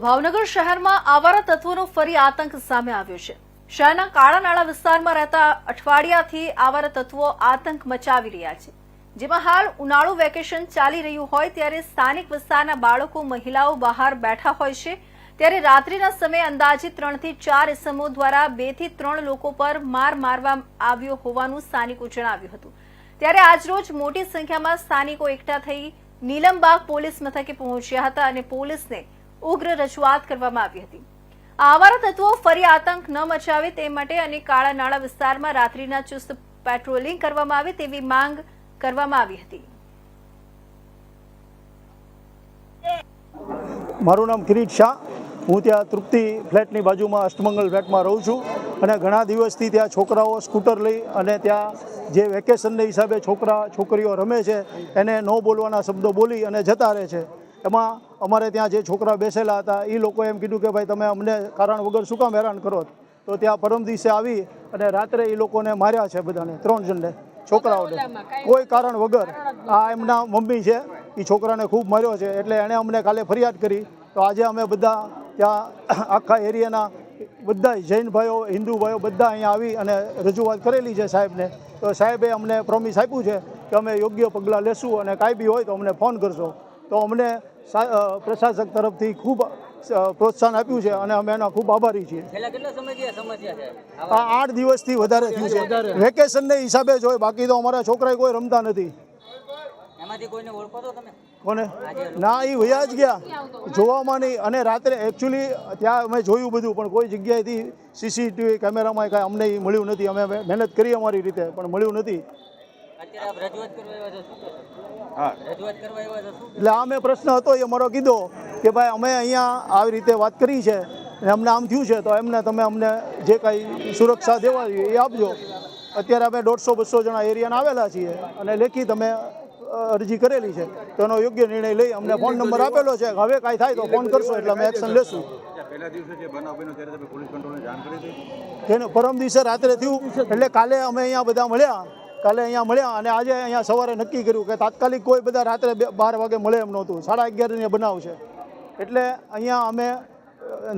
ભાવનગર શહેરમાં આવારા તત્વોનો ફરી આતંક સામે આવ્યો છે। શહેરના કાળા નાળા વિસ્તારમાં રહેતા અઠવાડિયાથી આવારા તત્વો આતંક મચાવી રહ્યા છે, જેમાં હાલ ઉનાળુ વેકેશન ચાલી રહ્યું હોય ત્યારે સ્થાનિક વિસ્તારના બાળકો મહિલાઓ બહાર બેઠા હોય છે, ત્યારે રાત્રિના સમયે અંદાજિત 3 થી 4 ઇસમો દ્વારા 2 થી 3 લોકો પર માર મારવામાં આવ્યો હોવાનું સ્થાનિકો જણાવ્યું હતું। ત્યારે આજરોજ મોટી સંખ્યામાં સ્થાનિકો એકઠા થઈ નીલમબાગ પોલીસ મથકે પહોંચ્યા હતા અને પોલીસને ઉગ્ર રજૂઆત કરવામાં આવી હતી। આવારા તત્વો ફરી આતંક ન મચાવે તે માટે અને કાળા નાળા વિસ્તારમાં રાત્રિના ચુસ્ત પેટ્રોલિંગ કરવામાં આવે તેવી માંગ કરવામાં આવી હતી। મારું નામ કિરીટ શાહ, હું ત્યાં તૃપ્તિ ફ્લેટની બાજુમાં અષ્ટમંગલ ફ્લેટમાં રહું છું અને ઘણા દિવસથી ત્યાં છોકરાઓ સ્કૂટર લઈ અને ત્યાં જે વેકેશનને હિસાબે છોકરીઓ રમે છે એને ન બોલવાના શબ્દો બોલી અને જતા રહે છે। એમાં અમારે ત્યાં જે છોકરા બેસેલા હતા એ લોકોએ એમ કીધું કે ભાઈ તમે અમને કારણ વગર શું કામ હેરાન કરો, તો ત્યાં પરમ દિવસે આવી અને રાત્રે એ લોકોને માર્યા છે, બધાને 3 જણને છોકરાઓને કોઈ કારણ વગર। આ એમના મમ્મી છે, એ છોકરાને ખૂબ માર્યો છે, એટલે એણે અમને કાલે ફરિયાદ કરી। તો આજે અમે બધા ત્યાં આખા એરિયાના બધા જૈન ભાઈઓ, હિન્દુ ભાઈઓ બધા અહીંયા આવી અને રજૂઆત કરેલી છે સાહેબને। તો સાહેબે અમને પ્રોમિસ આપ્યું છે કે અમે યોગ્ય પગલાં લેશું અને કાંઈ બી હોય તો અમને ફોન કરશો। તો અમને પ્રશાસક તરફથી ખૂબ પ્રોત્સાહન આપ્યું છે અને અમે એના ખૂબ આભારી છીએ। આ 8 દિવસથી વધારે થયું છે, વેકેશનને હિસાબે જ હોય, બાકી તો અમારા છોકરા કોઈ રમતા નથી। કોને ના, એ વયા જ ગયા, જોવામાં નહીં। અને રાત્રે એકચ્યુઅલી ત્યાં અમે જોયું બધું, પણ કોઈ જગ્યાએથી સીસીટીવી કેમેરામાં કાંઈ અમને મળ્યું નથી। અમે મહેનત કરી અમારી રીતે, પણ મળ્યું નથી। એટલે આ મેં પ્રશ્ન હતો એ અમારો કીધો કે ભાઈ અમે અહીંયા આવી રીતે વાત કરી છે અને અમને આમ થયું છે, તો એમને તમે અમને જે કાંઈ સુરક્ષા દેવા જોઈએ એ આપજો। અત્યારે અમે 150-200 જણા એરિયાના આવેલા છીએ અને લેખિત અમે અરજી કરેલી છે, તો એનો યોગ્ય નિર્ણય લઈ અમને ફોન નંબર આપેલો છે, હવે કાંઈ થાય તો ફોન કરશો એટલે અમે એક્શન લેશું। પરમ દિવસે રાત્રે થયું એટલે કાલે અમે અહીંયા બધા મળ્યા અને આજે અહીંયા સવારે નક્કી કર્યું કે તાત્કાલિક કોઈ બધા રાત્રે 12 વાગે મળે એમ નહોતું। 11:30 બનાવ છે, એટલે અહીંયા અમે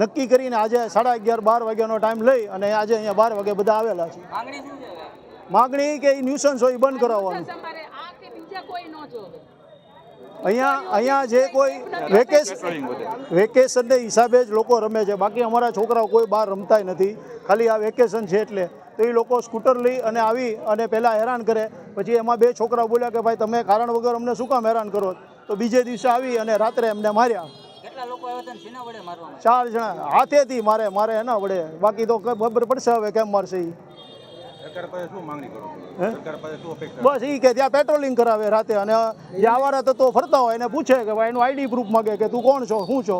નક્કી કરીને આજે 11:30-12 વાગ્યાનો ટાઈમ લઈ અને આજે અહીંયા 12 વાગે બધા આવેલા છે। માગણી કે ન્યુસન્સ હોય બંધ કરાવવાનું। અહીંયા જે કોઈ વેકેશનને હિસાબે જ લોકો રમે છે, બાકી અમારા છોકરાઓ કોઈ બહાર રમતા નથી, ખાલી આ વેકેશન છે એટલે। તો એ લોકો સ્કૂટર લઈ અને આવી અને પહેલાં હેરાન કરે, પછી એમાં 2 છોકરા બોલ્યા કે ભાઈ તમે કારણ વગર અમને શું કામ હેરાન કરો, તો બીજે દિવસે આવી અને રાત્રે એમને માર્યા। 4 જણા હાથેથી મારે એના વડે, બાકી તો ખબર પડશે હવે કેમ મારશે એ। બસ એ કે ત્યાં પેટ્રોલિંગ કરાવે રાતે, અને જે આવારા તત્વો ફરતા હોય એને પૂછે કે ભાઈ એનું આઈડી પ્રૂફ માગે કે તું કોણ છો, શું છો।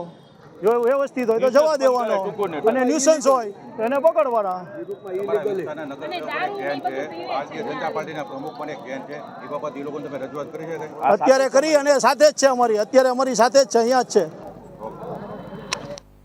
જો વ્યવસ્થિત હોય તો જવા દેવાનો, અને ન્યુસન્સ હોય તો એને પકડવાના। અત્યારે કરી અને સાથે જ છે, અત્યારે અમારી સાથે જ છે, અહીંયા જ છે।